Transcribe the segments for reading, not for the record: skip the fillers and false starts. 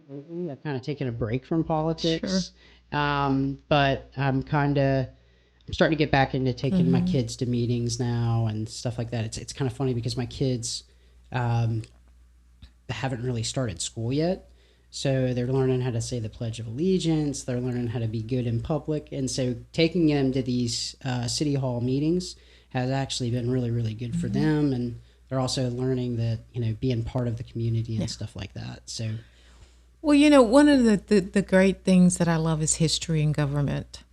lately. I've kind of taken a break from Sure. politics, but I'm starting to get back into taking my Mm-hmm. kids to meetings now and stuff like that. It's kind of funny because my kids um, haven't really started school yet. So they're learning how to say the Pledge of Allegiance. They're learning how to be good in public. And so taking them to these city hall meetings has actually been really, really good for Mm-hmm. them. And they're also learning that, being part of the community Yeah. and stuff like that. So, Well, one of the great things that I love is history and government.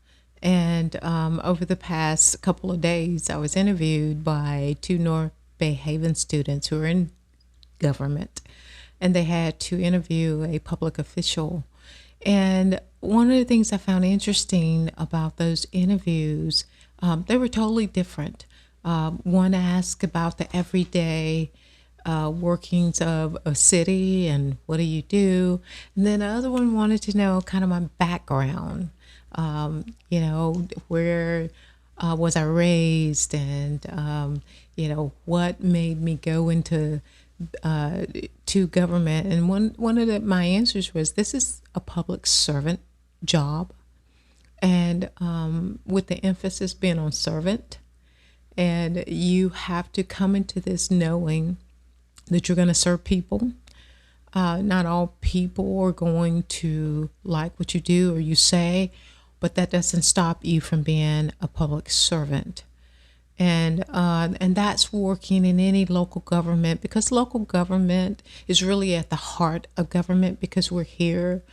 And over the past couple of days, I was interviewed by two North Bay Haven students who are in government, and they had to interview a public official. And one of the things I found interesting about those interviews, they were totally different. One asked about the everyday workings of a city and what do you do, and then the other one wanted to know kind of my background. Where was I raised, and what made me go into to government. And one of my answers was, this is a public servant job, and with the emphasis being on servant, and you have to come into this knowing that you're going to serve people. Not all people are going to like what you do or you say, but that doesn't stop you from being a public servant. And that's working in any local government, because local government is really at the heart of government, because we're here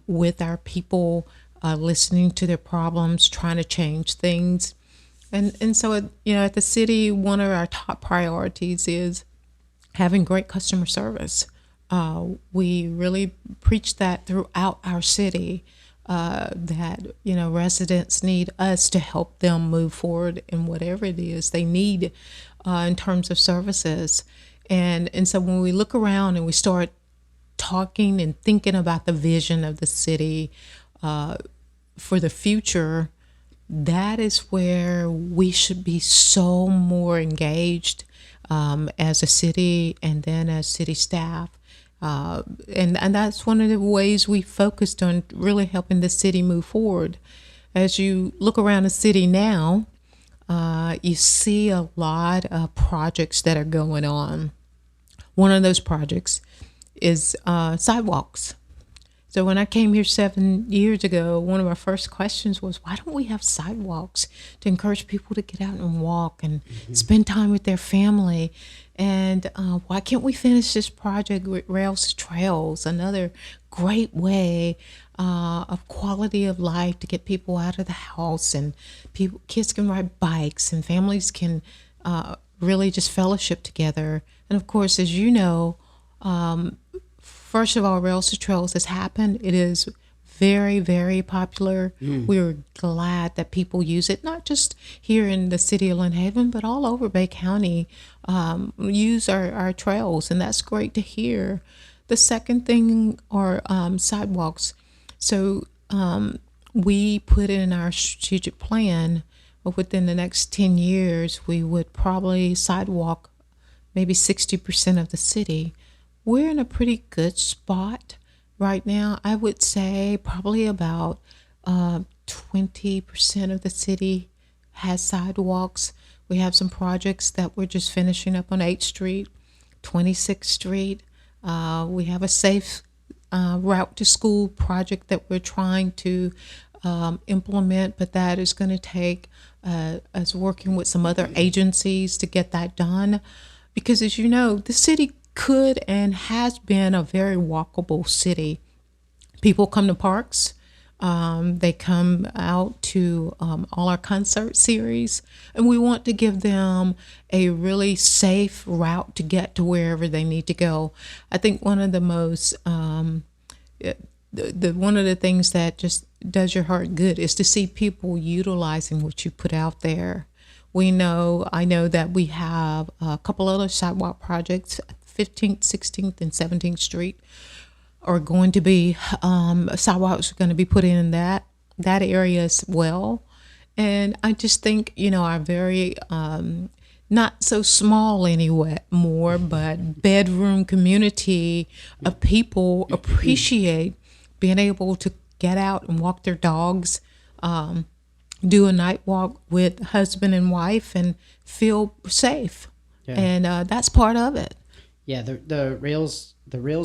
with our people, listening to their problems, trying to change things. And so at the city, one of our top priorities is having great customer service. We really preach that throughout our city, that residents need us to help them move forward in whatever it is they need in terms of services. And so when we look around and we start talking and thinking about the vision of the city for the future, that is where we should be so more engaged as a city, and then as city staff. And that's one of the ways we focused on really helping the city move forward. As you look around the city now, you see a lot of projects that are going on. One of those projects is sidewalks. So when I came here 7 years ago, one of our first questions was, why don't we have sidewalks to encourage people to get out and walk and spend time with their family? And why can't we finish this project with Rails to Trails, another great way of quality of life to get people out of the house, and kids can ride bikes and families can really just fellowship together. And of course, as you know, first of all, Rails to Trails has happened. It is very, very popular. We're glad that people use it, not just here in the city of Lynn Haven, but all over Bay County, use our trails, and that's great to hear. The second thing are sidewalks. So we put in our strategic plan, within the next 10 years, we would probably sidewalk maybe 60% of the city. We're in a pretty good spot right now. I would say probably about 20% of the city has sidewalks. We have some projects that we're just finishing up on 8th Street, 26th Street. We have a safe route to school project that we're trying to implement, but that is going to take us working with some other agencies to get that done. Because as you know, the city could and has been a very walkable city. People come to parks. They come out to all our concert series, and we want to give them a really safe route to get to wherever they need to go. I think one of the most one of the things that just does your heart good is to see people utilizing what you put out there. I know that we have a couple other sidewalk projects, 15th, 16th, and 17th Street are going to be, sidewalks are going to be put in that area as well. And I just think, our very not so small anymore, but bedroom community of people appreciate being able to get out and walk their dogs, do a night walk with husband and wife, and feel safe. Yeah. And that's part of it. Yeah, the rails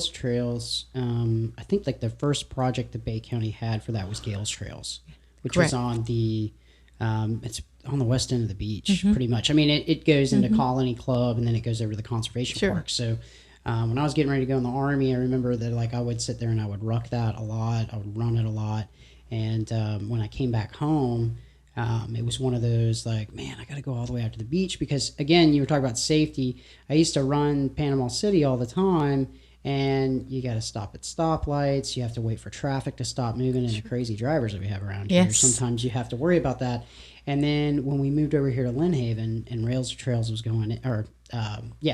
trails. I think like the first project that Bay County had for that was Gales Trails, which Correct. was on the it's on the west end of the beach, pretty much. I mean, it goes into Colony Club and then it goes over to the conservation Sure. park. So when I was getting ready to go in the Army, I remember that like I would sit there and I would ruck that a lot. I would run it a lot. And when I came back home, it was one of those like, man, I got to go all the way out to the beach because, again, you were talking about safety. I used to run Panama City all the time, and you got to stop at stoplights. You have to wait for traffic to stop moving, and the crazy drivers that we have around here. Yes. Sometimes you have to worry about that. And then when we moved over here to Lynn Haven and Rails to Trails was going in,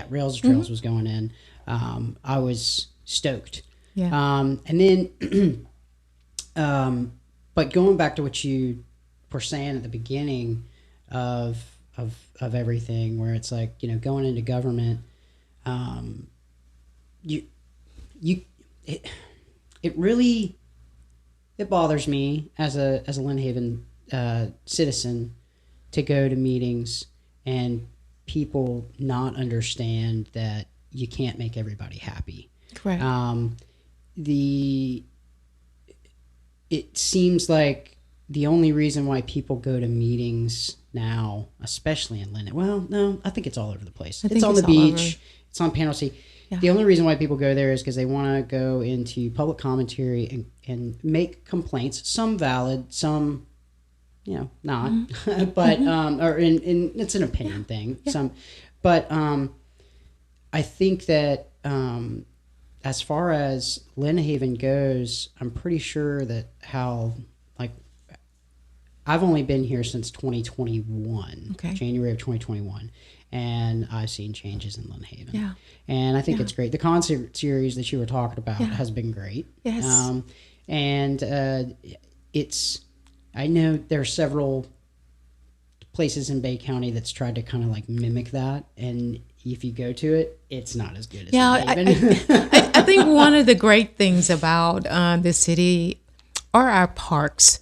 Rails to Trails was going in, I was stoked. Yeah. And then, but going back to what you were saying at the beginning of everything, where it's like, you know, going into government, it really bothers me as a Lynn Haven citizen to go to meetings and people not understand that you can't make everybody happy. Correct. It seems like the only reason why people go to meetings now, especially in Lynn, well, no, I think it's all over the place. It's on the beach. It's on Panama City. Yeah. The only reason why people go there is because they want to go into public commentary and make complaints, some valid, some, you know, not, but, or it's an opinion thing. Yeah. Some, but I think that as far as Lynn Haven goes, I'm pretty sure that I've only been here since 2021, January of 2021, and I've seen changes in Lynn Haven. Yeah. And I think it's great. The concert series that you were talking about has been great. Yes. I know there are several places in Bay County that's tried to kind of like mimic that, and if you go to it, it's not as good as Lynn Haven. I think one of the great things about the city are our parks.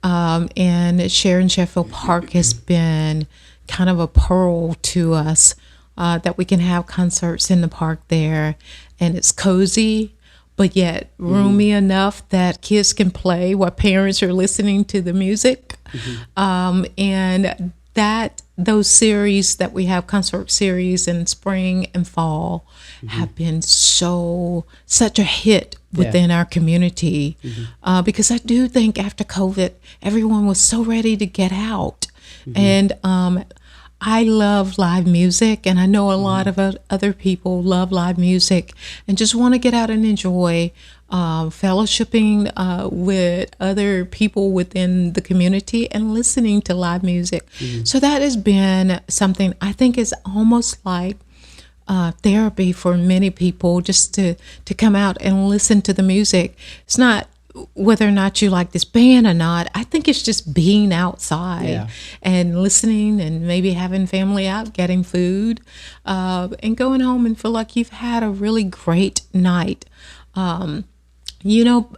And Sharon Sheffield Park has been kind of a pearl to us, that we can have concerts in the park there, and it's cozy, but yet roomy enough that kids can play while parents are listening to the music. And those series that we have, concert series in spring and fall, have been such a hit within our community, because I do think after COVID, everyone was so ready to get out. And I love live music, and I know a lot of other people love live music and just want to get out and enjoy fellowshipping with other people within the community and listening to live music. So that has been something I think is almost like therapy for many people, just to come out and listen to the music. It's not whether or not you like this band or not. I think it's just being outside and listening, and maybe having family out, getting food, and going home and feel like you've had a really great night. You know,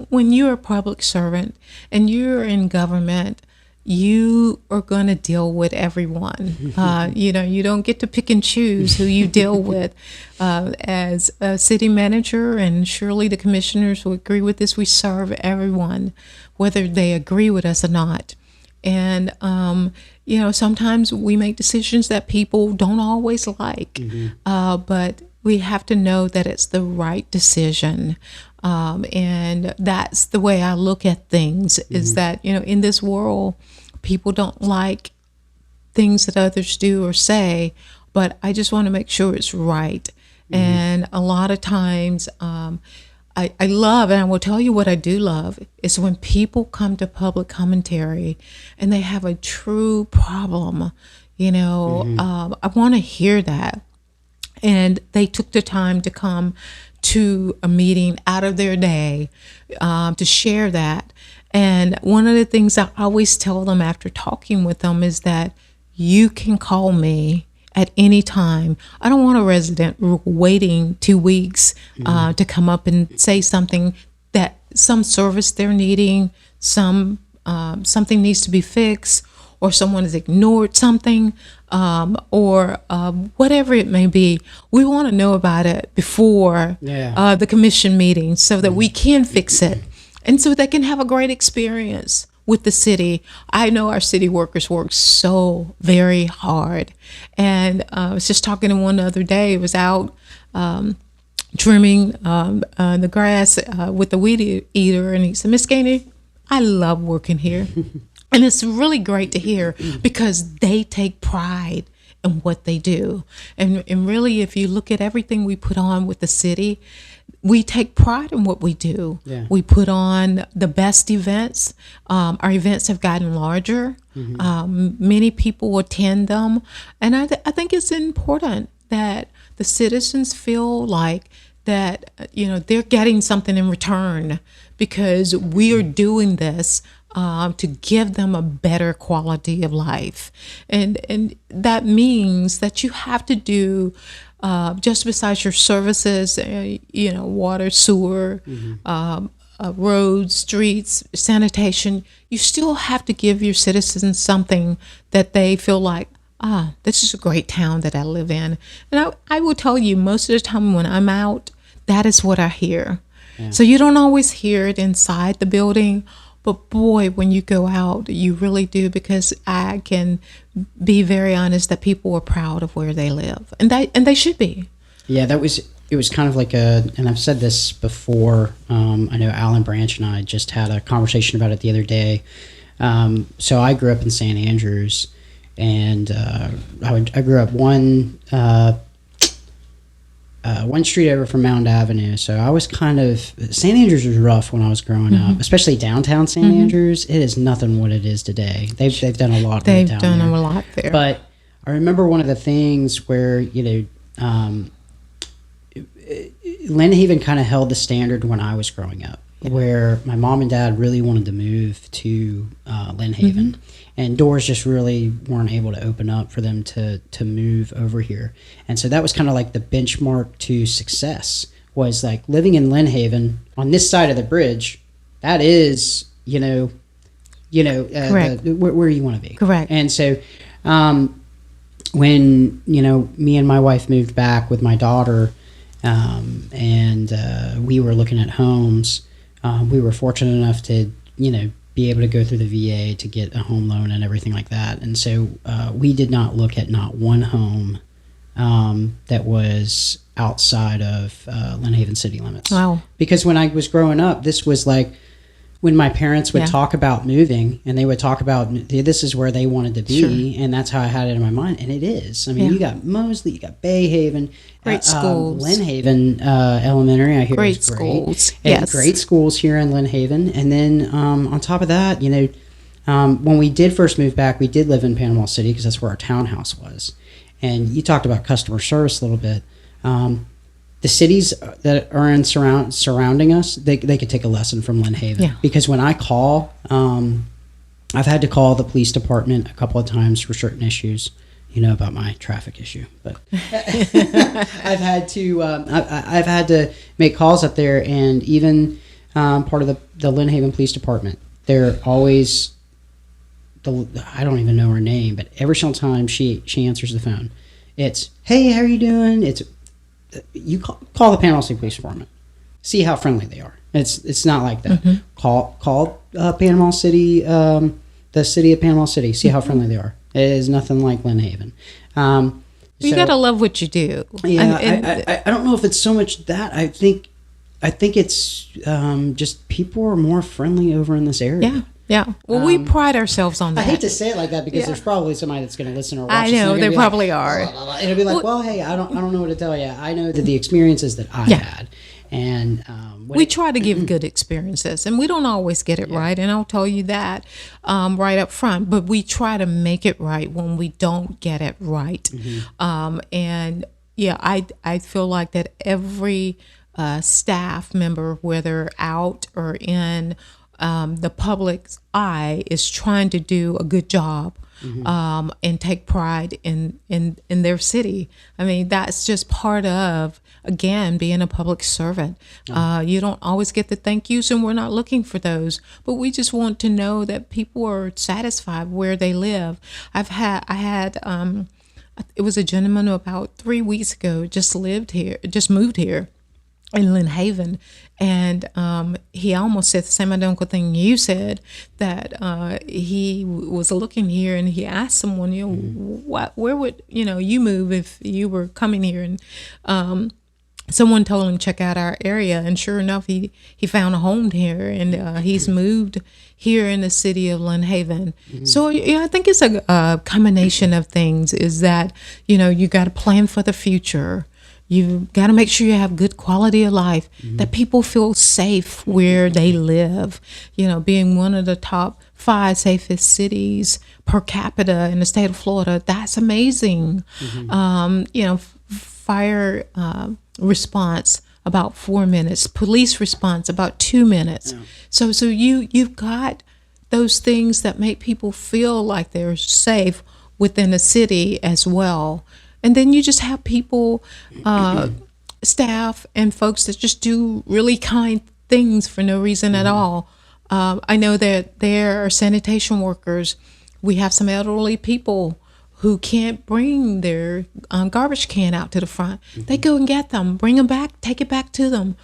when you're a public servant and you're in government, you are going to deal with everyone. You don't get to pick and choose who you deal with. As a city manager, and surely the commissioners will agree with this, we serve everyone, whether they agree with us or not. And, sometimes we make decisions that people don't always like, but we have to know that it's the right decision. And that's the way I look at things, is that, in this world, people don't like things that others do or say, but I just want to make sure it's right. And a lot of times, I love, and I will tell you what I do love, is when people come to public commentary and they have a true problem. I want to hear that. And they took the time to come to a meeting out of their day to share that. And one of the things I always tell them after talking with them is that you can call me at any time. I don't want a resident waiting 2 weeks to come up and say something, that some service they're needing, something needs to be fixed, or someone has ignored something, or whatever it may be. We want to know about it before the commission meeting so that we can fix it, and so they can have a great experience with the city. I know our city workers work so very hard. And I was just talking to one the other day. I was out trimming the grass with the weed eater, and he said, "Miss Gainer, I love working here." And it's really great to hear, because they take pride in what they do. And really, if you look at everything we put on with the city, we take pride in what we do. Yeah. We put on the best events. Our events have gotten larger. Many people attend them. And I think it's important that the citizens feel like that, they're getting something in return, because we are doing this to give them a better quality of life. And that means that you have to do, just besides your services, water, sewer, roads, streets, sanitation, you still have to give your citizens something that they feel like, this is a great town that I live in. And I will tell you, most of the time when I'm out, that is what I hear. Yeah. So you don't always hear it inside the building, but boy, when you go out, you really do, because I can be very honest that people are proud of where they live, and they should be. Yeah, it was kind of like and I've said this before. I know Alan Branch and I just had a conversation about it the other day. So I grew up in St. Andrews, and I grew up one street over from Mound Avenue. So I was St. Andrews was rough when I was growing up, especially downtown St. Andrews. It is nothing what it is today. They've done a lot. They've done a lot there. But I remember one of the things where, Lynn Haven kind of held the standard when I was growing up, where my mom and dad really wanted to move to Lynn Haven. And doors just really weren't able to open up for them to move over here. And so that was kind of like the benchmark to success, was like living in Lynn Haven on this side of the bridge. That is, where you want to be. Correct. And so when, me and my wife moved back with my daughter, and we were looking at homes, we were fortunate enough to, be able to go through the VA to get a home loan and everything like that. And so we did not look at not one home that was outside of Lynn Haven city limits. Wow. Because when I was growing up, this was like when my parents would talk about moving, and they would talk about this is where they wanted to be, and that's how I had it in my mind. And it is. I mean, you got Mosley, you got Bay Haven, great schools. Lynn Haven Elementary, I hear, great is great. Schools. Yes, great schools here in Lynn Haven. And then on top of that, when we did first move back, we did live in Panama City because that's where our townhouse was. And you talked about customer service a little bit. The cities that are surrounding us, they could take a lesson from Lynn Haven. Yeah. Because when I call, I've had to call the police department a couple of times for certain issues. You know about my traffic issue, but I've had to make calls up there, and even part of the Lynn Haven Police Department. They're always I don't even know her name, but every single time she answers the phone, it's, "Hey, how are you doing?" It's, you call the Panama City Police Department, see how friendly they are. It's not like that. Call Panama City, the city of Panama City, see how friendly they are. It is nothing like Lynn Haven. You gotta love what you do. Yeah, I don't know if it's so much that. I think it's just people are more friendly over in this area. Yeah. Well, we pride ourselves on that. I hate to say it like that because there's probably somebody that's going to listen or watch. I know, there probably are. And it'll be like, well, hey, I don't know what to tell you. I know that the experiences that I had, and we try to give good experiences, and we don't always get it right. And I'll tell you that right up front. But we try to make it right when we don't get it right. And I feel like that every staff member, whether out or in the public's eye, is trying to do a good job and take pride in their city. I mean, that's just part of, again, being a public servant. You don't always get the thank yous, and we're not looking for those, but we just want to know that people are satisfied where they live. I had it was a gentleman who about 3 weeks ago just moved here in Lynn Haven, and he almost said the same identical thing you said, that he was looking here, and he asked someone, where would you move if you were coming here, and someone told him check out our area, and sure enough, he found a home here, and he's moved here in the city of Lynn Haven. So I think it's a combination of things. Is that you got to plan for the future. You got to make sure you have good quality of life, that people feel safe where they live. Being one of the top 5 safest cities per capita in the state of Florida, that's amazing. Fire response about 4 minutes, police response about 2 minutes. So you've got those things that make people feel like they're safe within a city as well. And then you just have people, staff and folks that just do really kind things for no reason at all. I know that there are sanitation workers. We have some elderly people who can't bring their garbage can out to the front. They go and get them, bring them back, take it back to them.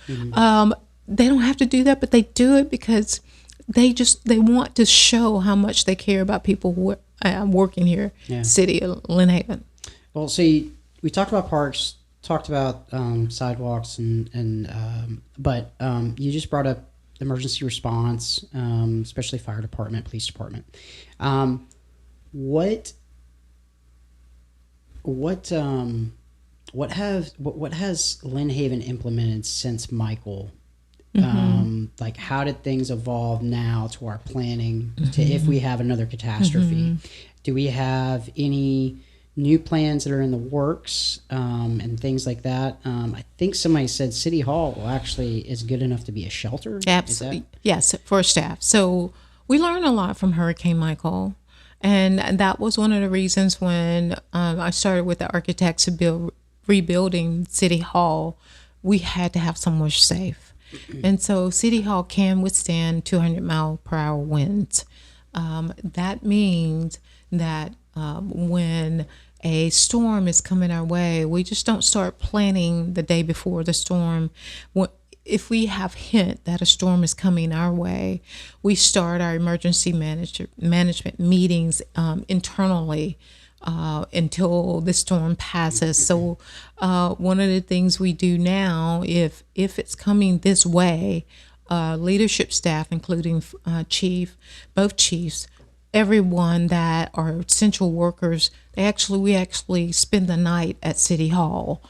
They don't have to do that, but they do it because they want to show how much they care about people who are working here, city of Lynn Haven. Well, see, we talked about parks, talked about sidewalks, but you just brought up emergency response, especially fire department, police department. What has Lynn Haven implemented since Michael? Like, how did things evolve now to our planning to if we have another catastrophe? Do we have any new plans that are in the works, and things like that? I think somebody said City Hall is good enough to be a shelter. Absolutely. Yes, for staff. So we learned a lot from Hurricane Michael. And that was one of the reasons when I started with the architects to rebuilding City Hall, we had to have somewhere safe. And so City Hall can withstand 200-mile-per-hour winds. That means that when a storm is coming our way, we just don't start planning the day before the storm. If we have hint that a storm is coming our way, we start our emergency management meetings internally until the storm passes. So one of the things we do now, if it's coming this way, leadership staff, including both chiefs, everyone that are essential workers, we actually spend the night at City Hall.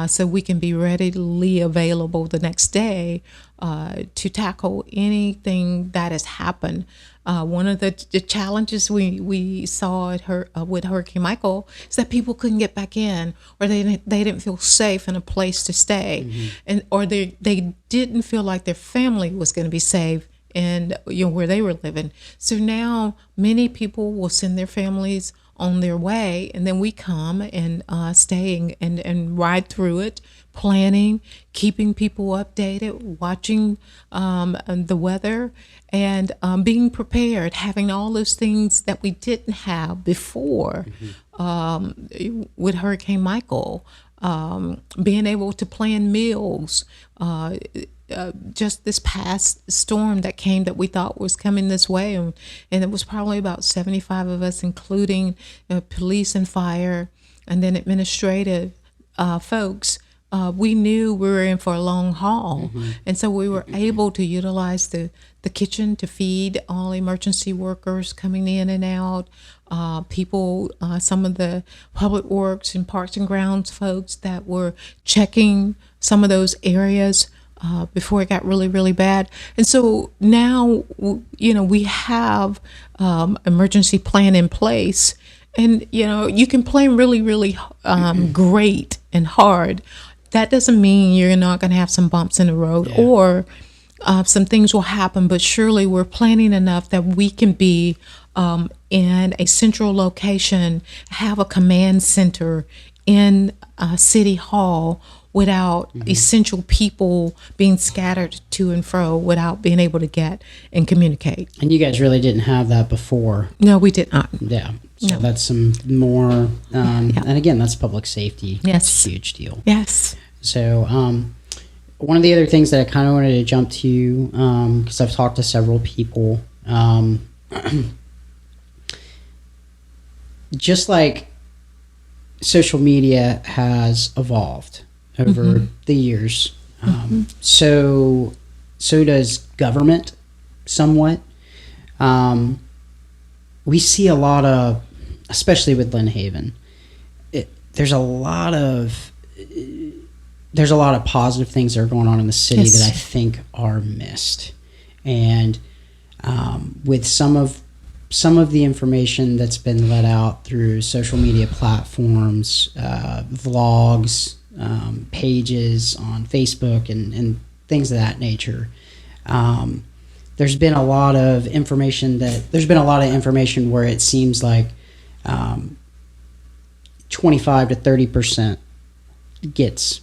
So we can be readily available the next day to tackle anything that has happened. One of the challenges we saw with Hurricane Michael is that people couldn't get back in, or they didn't feel safe in a place to stay, or they didn't feel like their family was going to be safe and where they were living. So now many people will send their families on their way, and then we come and stay and ride through it, planning, keeping people updated, watching the weather, and being prepared, having all those things that we didn't have before with Hurricane Michael, being able to plan meals. Just this past storm that came that we thought was coming this way, and it was probably about 75 of us, including police and fire, and then administrative folks. We knew we were in for a long haul, and so we were able to utilize the kitchen to feed all emergency workers coming in and out, people, some of the public works and parks and grounds folks that were checking some of those areas before it got really, really bad. And so now, we have emergency plan in place, and, you can plan really, really great and hard. That doesn't mean you're not going to have some bumps in the road, or some things will happen, but surely we're planning enough that we can be in a central location, have a command center in City Hall without essential people being scattered to and fro without being able to get and communicate. And you guys really didn't have that before. No, we did not. Yeah. So No. that's some more, and again, that's public safety. Yes. It's a huge deal. Yes. So one of the other things that I kind of wanted to jump to, because I've talked to several people, just like social media has evolved over the years, so does government somewhat. We see a lot of, especially with Lynn Haven, there's a lot of positive things that are going on in the city Yes. that I think are missed, and with some of the information that's been let out through social media platforms, vlogs, pages on Facebook, and things of that nature. There's been a lot of information where it seems like 25 to 30% gets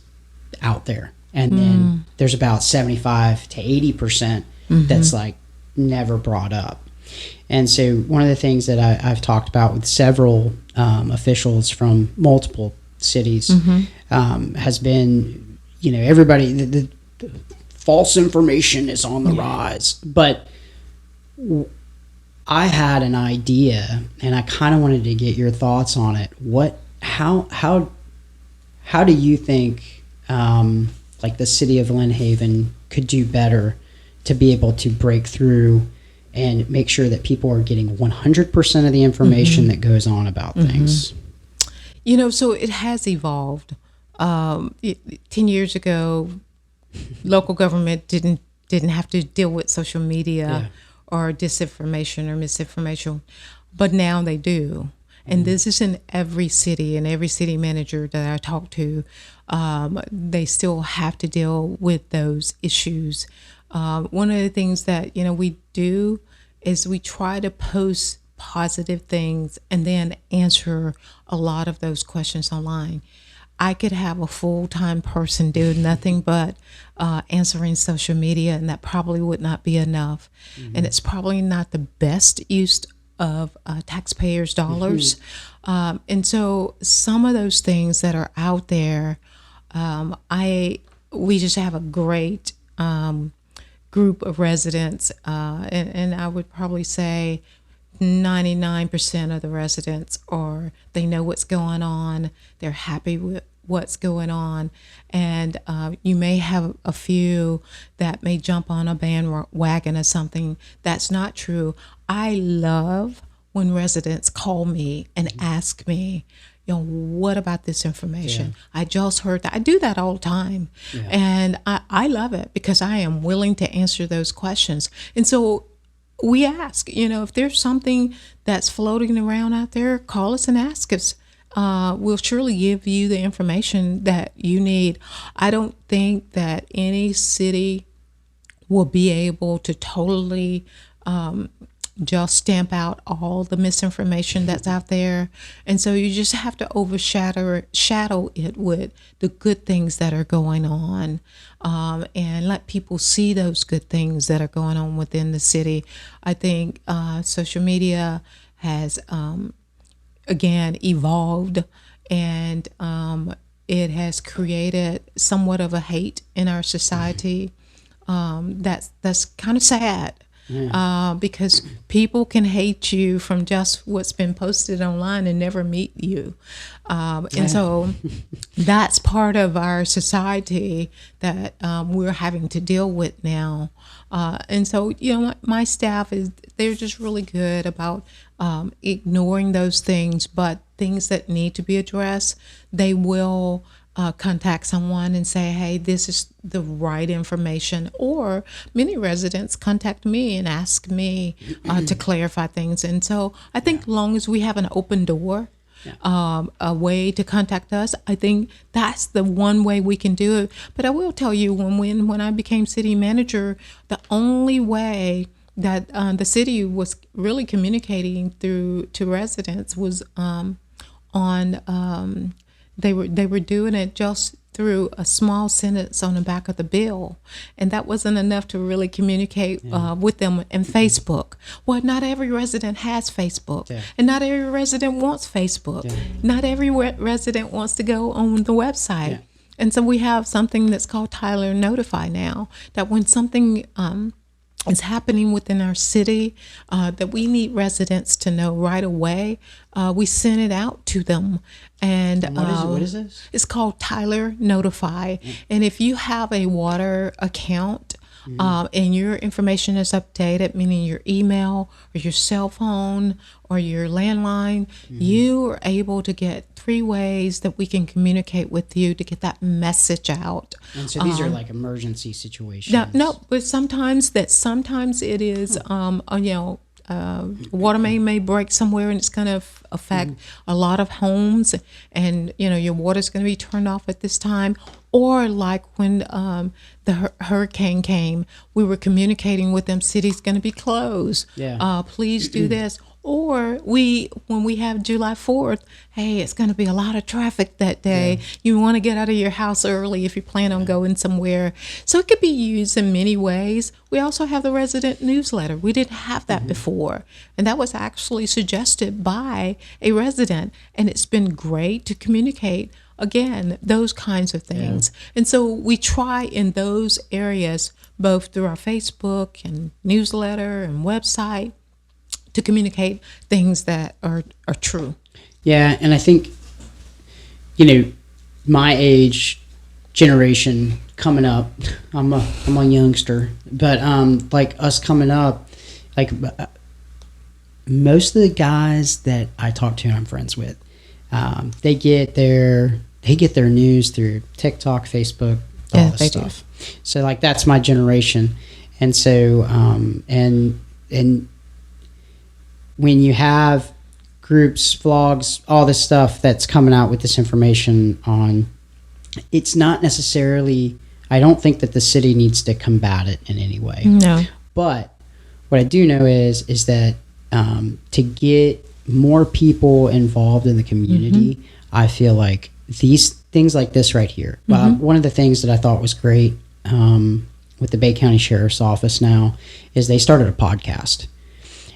out there, and then there's about 75 to 80% that's like never brought up. And so one of the things that I've talked about with several officials from multiple cities has been, everybody, the false information is on the rise. But I had an idea, and I kind of wanted to get your thoughts on it. How do you think like the city of Lynn Haven could do better to be able to break through and make sure that people are getting 100% of the information that goes on about things? So it has evolved. 10 years ago, local government didn't have to deal with social media or disinformation or misinformation, but now they do. And this is in every city, and every city manager that I talk to, they still have to deal with those issues. One of the things that, we do is we try to post positive things and then answer a lot of those questions online. I could have a full-time person do nothing but answering social media, and that probably would not be enough. And it's probably not the best use of taxpayers' dollars. And so some of those things that are out there, we just have a great group of residents, and I would probably say 99% of the residents they know what's going on, they're happy with what's going on, and you may have a few that may jump on a bandwagon or something. That's not true. I love when residents call me and ask me, what about this information? I just heard that. I do that all the time. And I love it because I am willing to answer those questions. And so we ask, if there's something that's floating around out there, call us and ask us. We'll surely give you the information that you need. I don't think that any city will be able to totally just stamp out all the misinformation that's out there. And so you just have to shadow it with the good things that are going on, and let people see those good things that are going on within the city. I think social media has, again, evolved, and it has created somewhat of a hate in our society. That's kind of sad. Because people can hate you from just what's been posted online and never meet you. And so that's part of our society that we're having to deal with now. And so, my staff they're just really good about ignoring those things, but things that need to be addressed, they will contact someone and say, hey, this is the right information. Or many residents contact me and ask me to clarify things. And so I think as long as we have an open door, a way to contact us, I think that's the one way we can do it. But I will tell you, when I became city manager, the only way that the city was really communicating through to residents was they were doing it just through a small sentence on the back of the bill, and that wasn't enough to really communicate with them in Facebook. Well, not every resident has Facebook, and not every resident wants Facebook. Not every resident wants to go on the website. And so we have something that's called Tyler Notify now, that when something is happening within our city that we need residents to know right away, we send it out to them. And what is this? It's called Tyler Notify. And if you have a water account and your information is updated, meaning your email or your cell phone or your landline, you are able to get 3 ways that we can communicate with you to get that message out. And so these are like emergency situations. No, but sometimes it is, water main may break somewhere and it's going to affect a lot of homes, and your water's going to be turned off at this time. Or like when the hurricane came, we were communicating with them, city's going to be closed. Please do this. Or when we have July 4th, hey, it's going to be a lot of traffic that day. You want to get out of your house early if you plan on going somewhere. So it could be used in many ways. We also have the resident newsletter. We didn't have that before. And that was actually suggested by a resident. And it's been great to communicate, again, those kinds of things. And so we try in those areas, both through our Facebook and newsletter and website, to communicate things that are true. Yeah, and I think, my age generation coming up, I'm a youngster, but like us coming up, like most of the guys that I talk to and I'm friends with, they get their news through TikTok, Facebook, all this stuff. So like that's my generation, and so and when you have groups, vlogs, all this stuff that's coming out with this information on, it's not necessarily, I don't think that the city needs to combat it in any way. No. But what I do know is that to get more people involved in the community, I feel like these things like this right here. One of the things that I thought was great with the Bay County Sheriff's Office now is they started a podcast.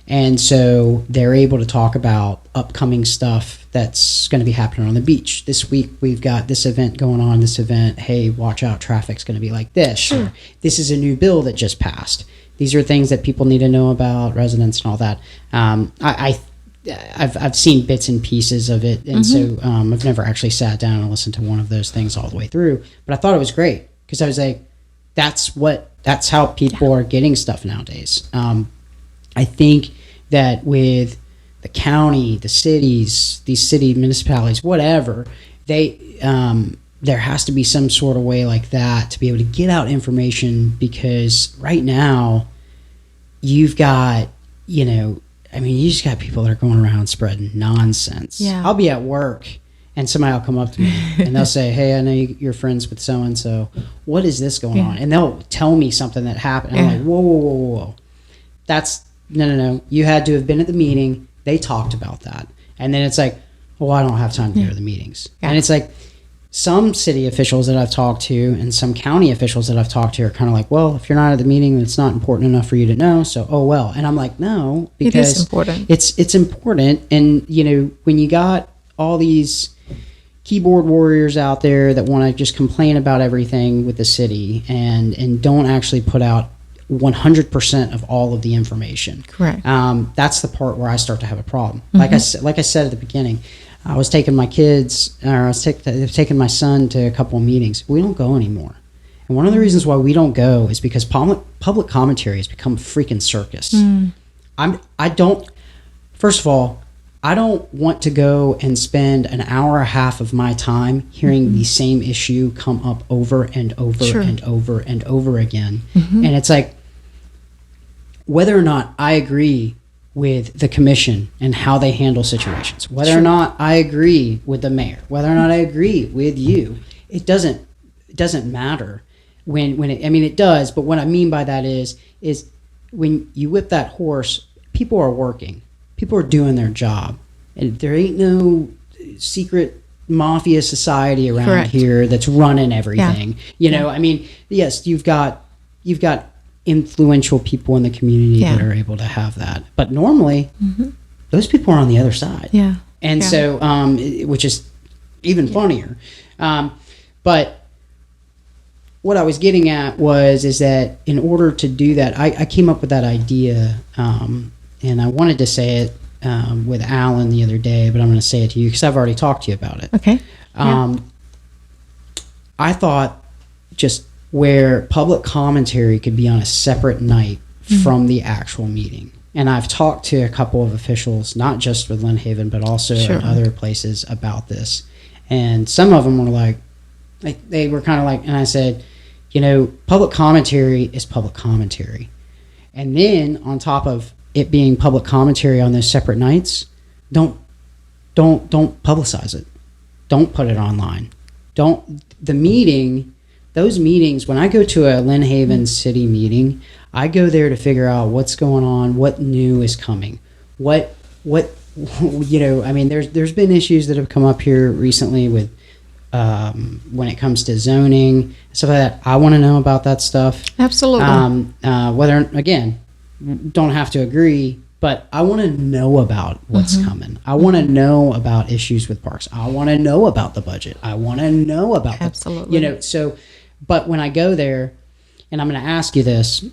And so they're able to talk about upcoming stuff that's going to be happening on the beach. This week, we've got this event going on, this event. Hey, watch out, traffic's going to be like this. Sure. This is a new bill that just passed. These are things that people need to know about, residents and all that. I've seen bits and pieces of it. And so I've never actually sat down and listened to one of those things all the way through. But I thought it was great because I was like, that's how people are getting stuff nowadays. I think that with the county, the cities, these city municipalities, whatever, there has to be some sort of way like that to be able to get out information, because right now you've got, you just got people that are going around spreading nonsense. Yeah. I'll be at work and somebody will come up to me and they'll say, hey, I know you're friends with so-and-so. What is this going on? And they'll tell me something that happened. I'm like, whoa. That's, no. You had to have been at the meeting. They talked about that. And then it's like, well, I don't have time to go to the meetings. Yeah. And it's like some city officials that I've talked to and some county officials that I've talked to are kind of like, well, if you're not at the meeting, it's not important enough for you to know. So, oh, well. And I'm like, no, because it is important. It's important. And, when you got all these keyboard warriors out there that want to just complain about everything with the city and don't actually put out 100% of all of the information. Correct. That's the part where I start to have a problem. Like I said at the beginning, I was taking my kids, or I was taking my son to a couple of meetings. We don't go anymore. And one of the reasons why we don't go is because public commentary has become a freaking circus. First of all, I don't want to go and spend an hour and a half of my time hearing the same issue come up over and over and over and over again. And it's like, whether or not I agree with the commission and how they handle situations, whether or not I agree with the mayor, whether or not I agree with you, it doesn't matter when it does. But what I mean by that is when you whip that horse, people are working, people are doing their job, and there ain't no secret mafia society around Correct. here that's running everything. You know, I mean, yes, you've got influential people in the community that are able to have that, but normally those people are on the other side. And so which is even funnier. But what I was getting at is that in order to do that, I came up with that idea, and I wanted to say it with Alan the other day, but I'm going to say it to you because I've already talked to you about it. Okay. I thought just where public commentary could be on a separate night from the actual meeting. And I've talked to a couple of officials, not just with Lynn Haven, but also in other places about this. And some of them were like they were kind of like, and I said, you know, public commentary is public commentary. And then on top of it being public commentary on those separate nights, don't publicize it. Don't put it online. Those meetings, when I go to a Lynn Haven city meeting, I go there to figure out what's going on, what new is coming, what you know, I mean, there's been issues that have come up here recently with when it comes to zoning, stuff like that. I want to know about that stuff. Absolutely. Whether, again, don't have to agree, but I want to know about what's coming. I want to know about issues with parks. I want to know about the budget. I want to know about Absolutely. You know, so, but when I go there, and I'm going to ask you this,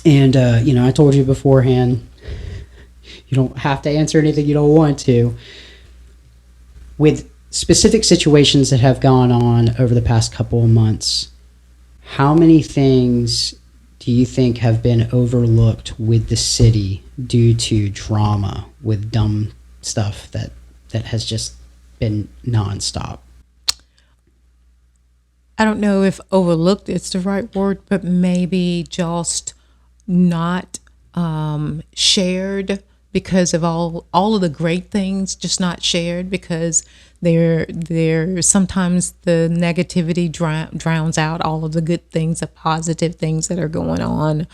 and you know, I told you beforehand, you don't have to answer anything you don't want to. With specific situations that have gone on over the past couple of months, how many things do you think have been overlooked with the city due to drama with dumb stuff that has just been nonstop? I don't know if overlooked is the right word, but maybe just not shared because of all of the great things, just not shared because there sometimes the negativity drowns out all of the good things, the positive things that are going on.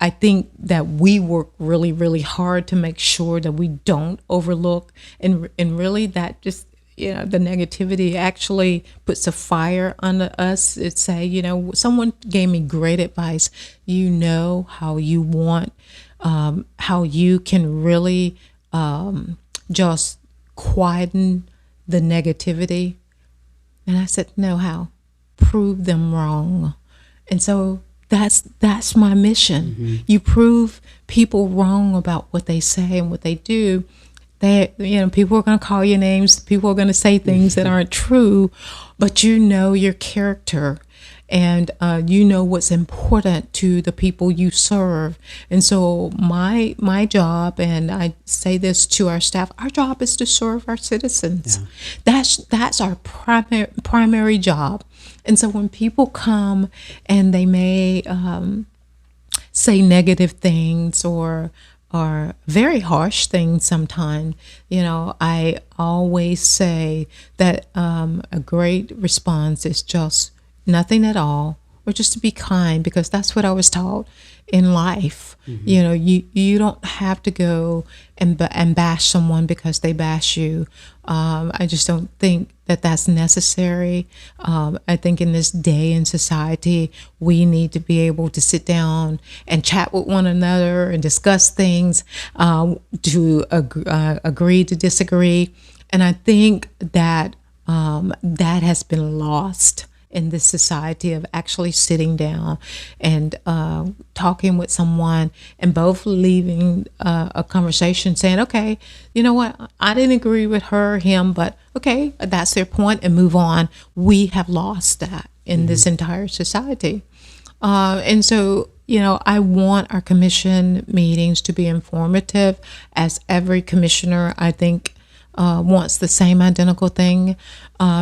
I think that we work really, really hard to make sure that we don't overlook, and really that just, you know, the negativity actually puts a fire under us. It's say, you know, someone gave me great advice. You know how you want, how you can really just quieten the negativity. And I said, no, how? Prove them wrong. And so that's my mission. You prove people wrong about what they say and what they do. They, you know, people are going to call you names. People are going to say things that aren't true, but you know your character, and you know what's important to the people you serve. And so my job, and I say this to our staff, our job is to serve our citizens. That's our primary job. And so when people come and they may say negative things or very harsh things sometimes, you know, I always say that a great response is just nothing at all, or just to be kind, because that's what I was taught in life. You know, you don't have to go and bash someone because they bash you. I just don't think that that's necessary. I think in this day in society, we need to be able to sit down and chat with one another and discuss things, to agree to disagree. And I think that that has been lost in this society of actually sitting down and talking with someone and both leaving a conversation saying, okay, you know what, I didn't agree with her, him, but okay, that's their point, and move on. We have lost that in this entire society. And so, you know, I want our commission meetings to be informative, as every commissioner, I think, wants the same identical thing.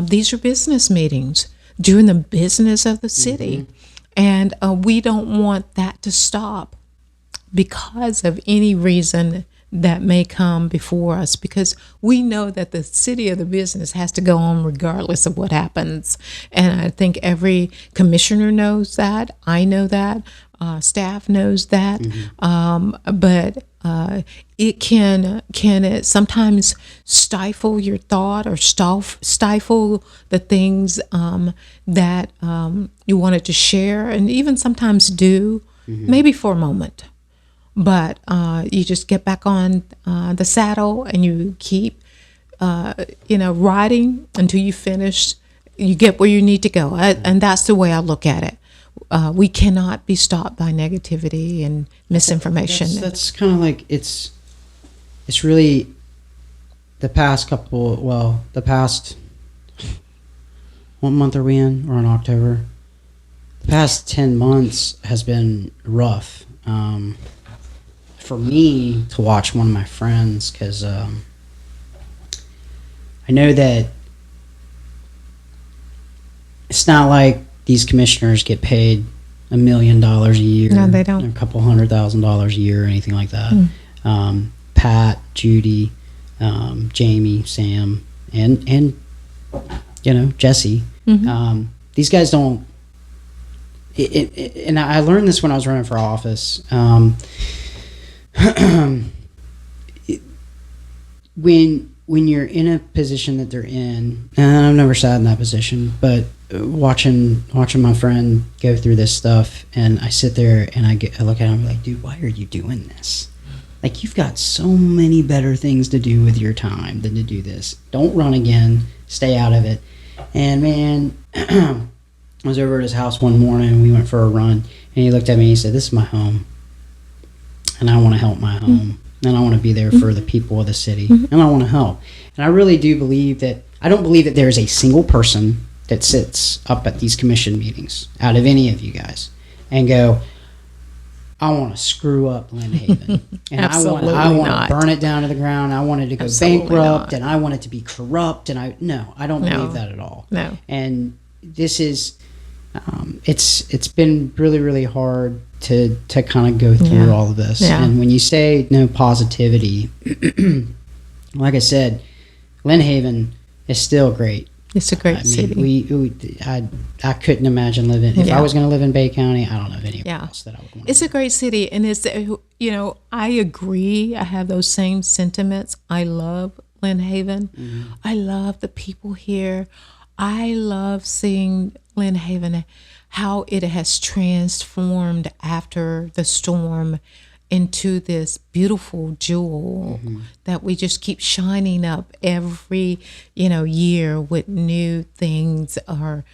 These are business meetings during the business of the city. And we don't want that to stop because of any reason that may come before us, because we know that the city of the business has to go on regardless of what happens. And I think every commissioner knows that. I know that. staff knows that. But it can it sometimes stifle your thought or stifle the things that you wanted to share, and even sometimes do, maybe for a moment. But you just get back on the saddle and you keep, riding until you finish. You get where you need to go, and that's the way I look at it. We cannot be stopped by negativity and misinformation. That's kind of like it's really the past what month are we in? We're in October. The past 10 months has been rough for me to watch one of my friends, because I know that it's not like these commissioners get paid $1 million a year. No, they don't. A couple $100,000 a year or anything like that. Pat, Judy, Jamie, Sam, and Jesse. These guys don't. And I learned this when I was running for office. When you're in a position that they're in, and I've never sat in that position, but watching my friend go through this stuff, and I sit there and I look at him and be like, dude, why are you doing this? Like, you've got so many better things to do with your time than to do this. Don't run again. Stay out of it. And man, I was over at his house one morning and we went for a run, and he looked at me and he said, this is my home, and I want to help my home. And I want to be there for the people of the city, and I want to help. And I really do believe that, I don't believe that there is a single person that sits up at these commission meetings out of any of you guys and go, I want to screw up Lynn Haven. And I want to burn it down to the ground. I want it to go bankrupt, and I want it to be corrupt. And I don't believe that at all. No. And this is, it's been really, really hard to kind of go through all of this. And when you say no positivity, like I said, Lynn Haven is still great. It's a great city. I couldn't imagine living, if I was going to live in Bay County, I don't know of anywhere else that I would want. It's a great city, and it's, I agree. I have those same sentiments. I love Lynn Haven. I love the people here. I love seeing Lynn Haven, how it has transformed after the storm into this beautiful jewel that we just keep shining up every year with new things, or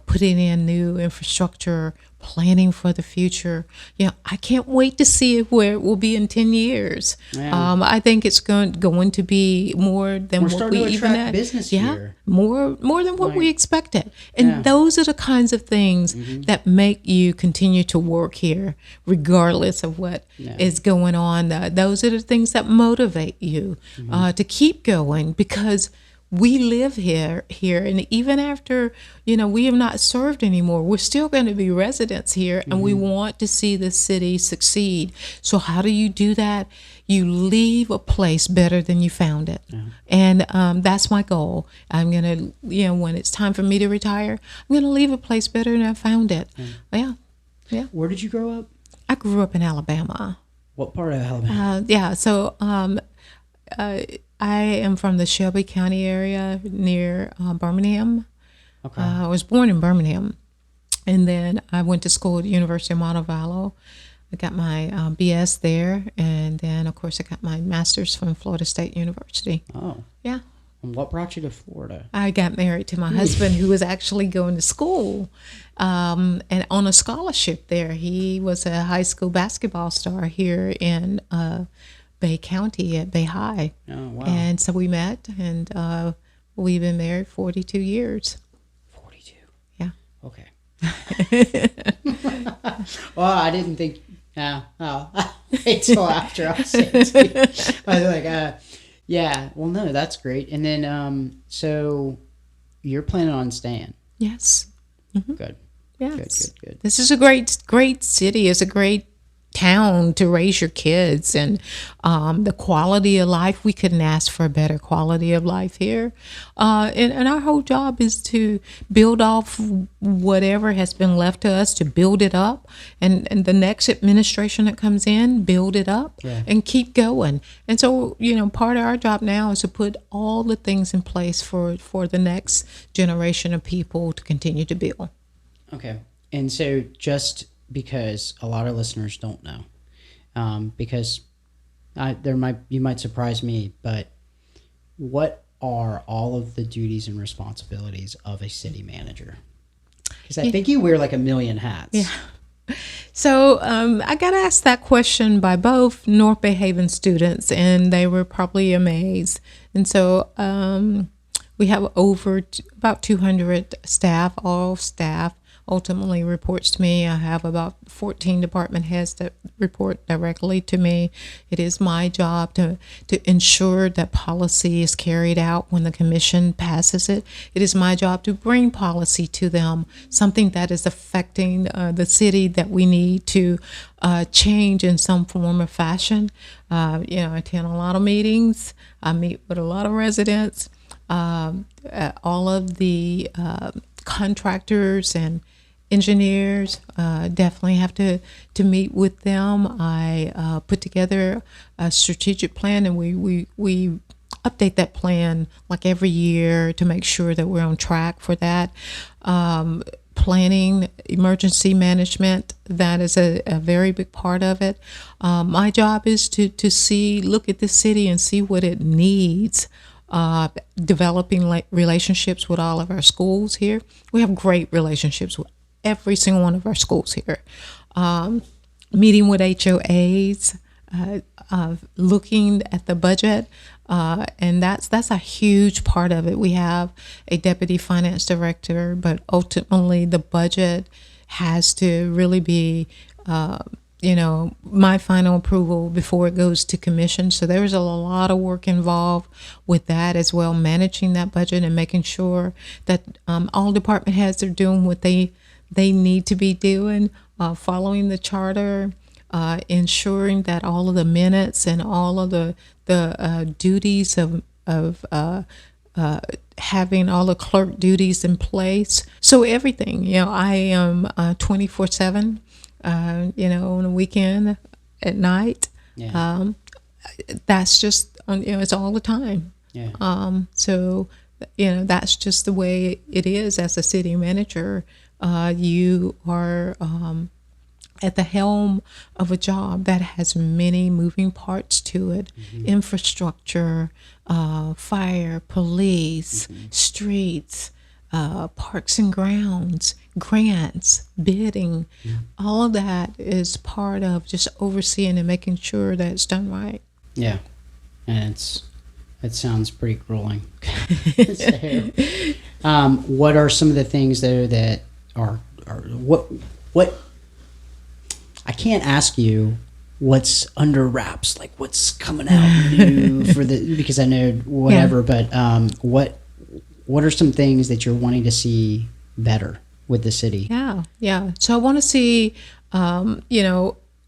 putting in new infrastructure, planning for the future. I can't wait to see it where it will be in 10 years. I think it's going to be more than what we even had. Business here. More than what we expected. And those are the kinds of things that make you continue to work here, regardless of what is going on. Those are the things that motivate you to keep going, because we live here, and even after, we have not served anymore, we're still going to be residents here, and we want to see the city succeed. So how do you do that? You leave a place better than you found it. And that's my goal. I'm going to, when it's time for me to retire, I'm going to leave a place better than I found it. Yeah. Where did you grow up? I grew up in Alabama. What part of Alabama? So I am from the Shelby County area near Birmingham. Okay. I was born in Birmingham, and then I went to school at the University of Montevallo. I got my BS there, and then, of course, I got my master's from Florida State University. Oh. Yeah. And what brought you to Florida? I got married to my husband, who was actually going to school and on a scholarship there. He was a high school basketball star here in Bay County at Bay High. Oh, wow. And so we met, and we've been married 42 years. 42? Yeah. Okay. Well, I didn't think, wait till after I say it to you. I was like, yeah, well, no, that's great. And then, so you're planning on staying? Yes. Good. Yes. Good. This is a great city. It's a great town to raise your kids, and the quality of life. We couldn't ask for a better quality of life here. And our whole job is to build off whatever has been left to us, to build it up, and the next administration that comes in, build it up and keep going. And so, part of our job now is to put all the things in place for the next generation of people to continue to build. Okay. And so just because a lot of listeners don't know, because you might surprise me, but what are all of the duties and responsibilities of a city manager? Because I think you wear like a million hats. Yeah. So I got asked that question by both North Bay Haven students, and they were probably amazed. And so we have about 200 staff, all staff ultimately reports to me. I have about 14 department heads that report directly to me. It is my job to ensure that policy is carried out when the commission passes it. It is my job to bring policy to them, something that is affecting the city that we need to change in some form or fashion. I attend a lot of meetings. I meet with a lot of residents. All of the contractors and engineers, definitely have to meet with them. I put together a strategic plan, and we update that plan like every year to make sure that we're on track for that. Planning, emergency management, that is a very big part of it. My job is to look at the city and see what it needs. Developing relationships with all of our schools here. We have great relationships with every single one of our schools here. Meeting with HOAs, looking at the budget, and that's a huge part of it. We have a deputy finance director, but ultimately the budget has to really be my final approval before it goes to commission. So there's a lot of work involved with that as well, managing that budget and making sure that all department heads are doing what they need to be doing, following the charter, ensuring that all of the minutes and all of the duties of having all the clerk duties in place. So everything, I am 24/7. On the weekend, at night. Yeah. That's just, it's all the time. Yeah. So, that's just the way it is as a city manager. You are at the helm of a job that has many moving parts to it. Mm-hmm. Infrastructure, fire, police, streets, parks and grounds, grants, bidding, all of that is part of just overseeing and making sure that it's done right. Yeah, and it sounds pretty grueling. So, what are some of the things though that are what? I can't ask you what's under wraps, like what's coming out new because I know whatever, but what are some things that you're wanting to see better with the city? Yeah. So I want to see,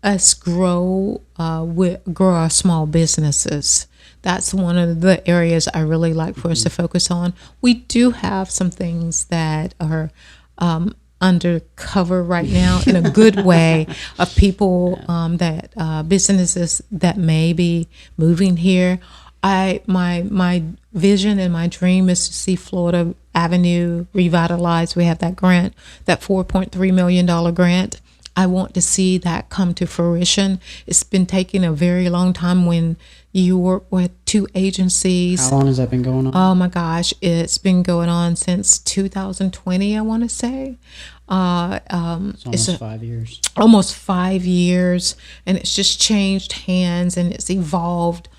us grow our small businesses. That's one of the areas I really like for us to focus on. We do have some things that are undercover right now in a good way of people businesses that may be moving here. My vision and my dream is to see Florida Avenue revitalized. We have that grant, that $4.3 million grant. I want to see that come to fruition. It's been taking a very long time when you work with two agencies. How long has that been going on? Oh my gosh, it's been going on since 2020, I want to say. It's almost 5 years. Almost 5 years, and it's just changed hands and it's evolved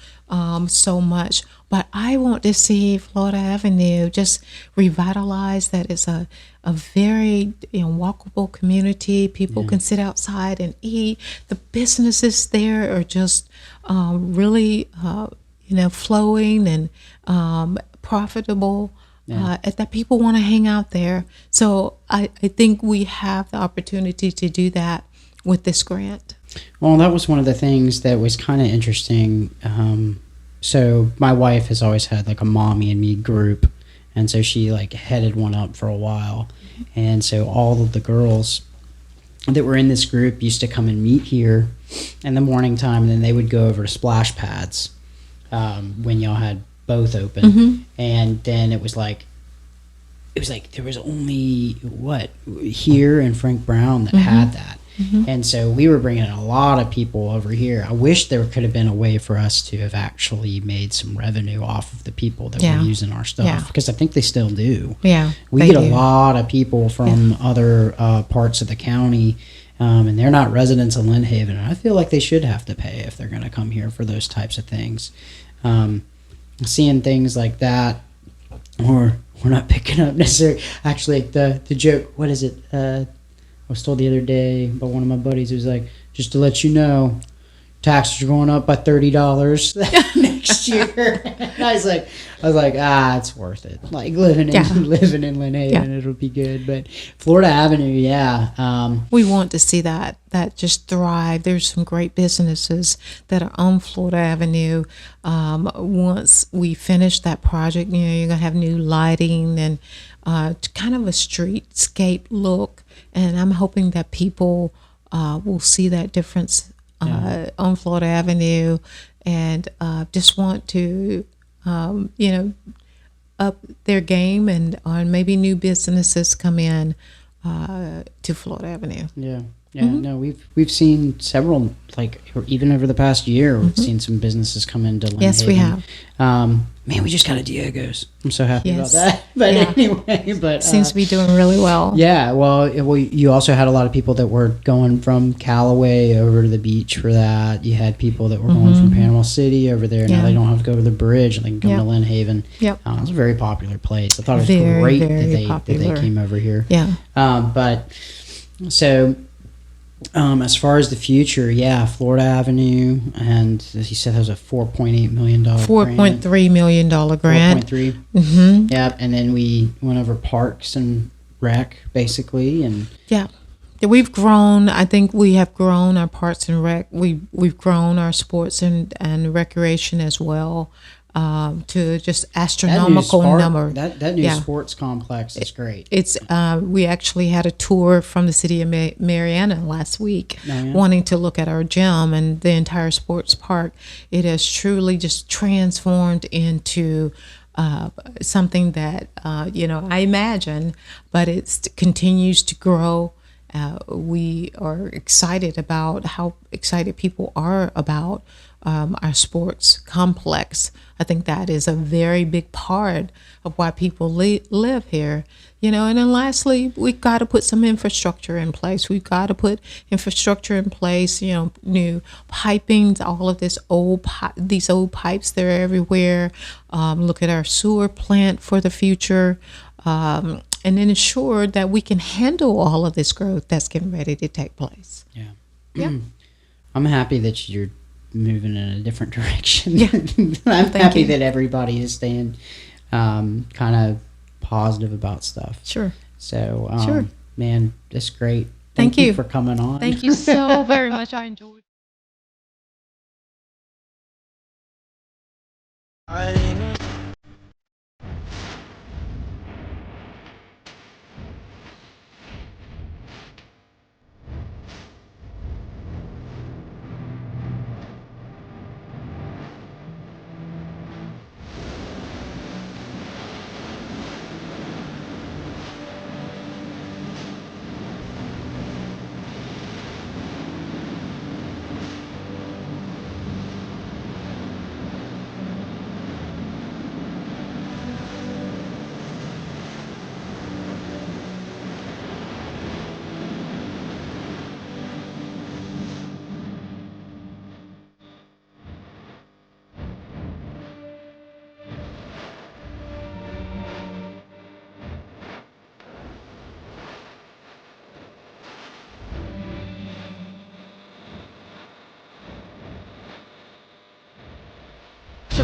so much. But I want to see Florida Avenue just revitalized. That is a very walkable community. People can sit outside and eat. The businesses there are just really flowing and profitable. That people want to hang out there. So I think we have the opportunity to do that with this grant. Well, that was one of the things that was kind of interesting. So my wife has always had like a mommy and me group, and so she like headed one up for a while, and so all of the girls that were in this group used to come and meet here in the morning time, and then they would go over to splash pads when y'all had both open, and then it was like there was only what here and Frank Brown that had that. And so we were bringing a lot of people over here. I wish there could have been a way for us to have actually made some revenue off of the people that were using our stuff, because I think they still do. Yeah, we get a lot of people from other parts of the county, and they're not residents of Lynn Haven. And I feel like they should have to pay if they're going to come here for those types of things. Seeing things like that, or we're not picking up necessarily. Actually, the joke. What is it? I was told the other day by one of my buddies, who was like, just to let you know, taxes are going up by $30 next year. And I was like, it's worth it. Like living in Lynn Haven, it'll be good. But Florida Avenue, we want to see that just thrive. There's some great businesses that are on Florida Avenue. Once we finish that project, you're gonna have new lighting and kind of a streetscape look. And I'm hoping that people will see that difference on Florida Avenue, and just want to, up their game, and maybe new businesses come in to Florida Avenue. No, we've seen several, like even over the past year, we've seen some businesses come into Lynn Haven. We have. Man, we just got a Diego's. I'm so happy about that. But anyway, seems to be doing really well. Yeah, well, you also had a lot of people that were going from Callaway over to the beach for that. You had people that were going from Panama City over there. Now they don't have to go to the bridge, and they can come to Lynn Haven. It was a very popular place. I thought it was great that they came over here. But so. As far as the future, Florida Avenue, and as you said, that was a $4.8 million $4.3 million grant. 4.3. Yep. And then we went over parks and rec, basically, and we've grown. I think we have grown our parks and rec. We've grown our sports and recreation as well. To just astronomical number. That new sports complex is great. It's we actually had a tour from the city of Marianna last week, wanting to look at our gym and the entire sports park. It has truly just transformed into something that I imagine, but it continues to grow. We are excited about how excited people are about our sports complex. I think that is a very big part of why people live here. And then lastly, we've got to put some infrastructure in place. We've got to put infrastructure in place, new pipings, all of these old pipes, they're everywhere. Look at our sewer plant for the future. And then ensure that we can handle all of this growth that's getting ready to take place. I'm happy that you're moving in a different direction. I'm happy that everybody is staying kind of positive about stuff. Sure. So, man, that's great. Thank you for coming on. Thank you so very much. I enjoyed it.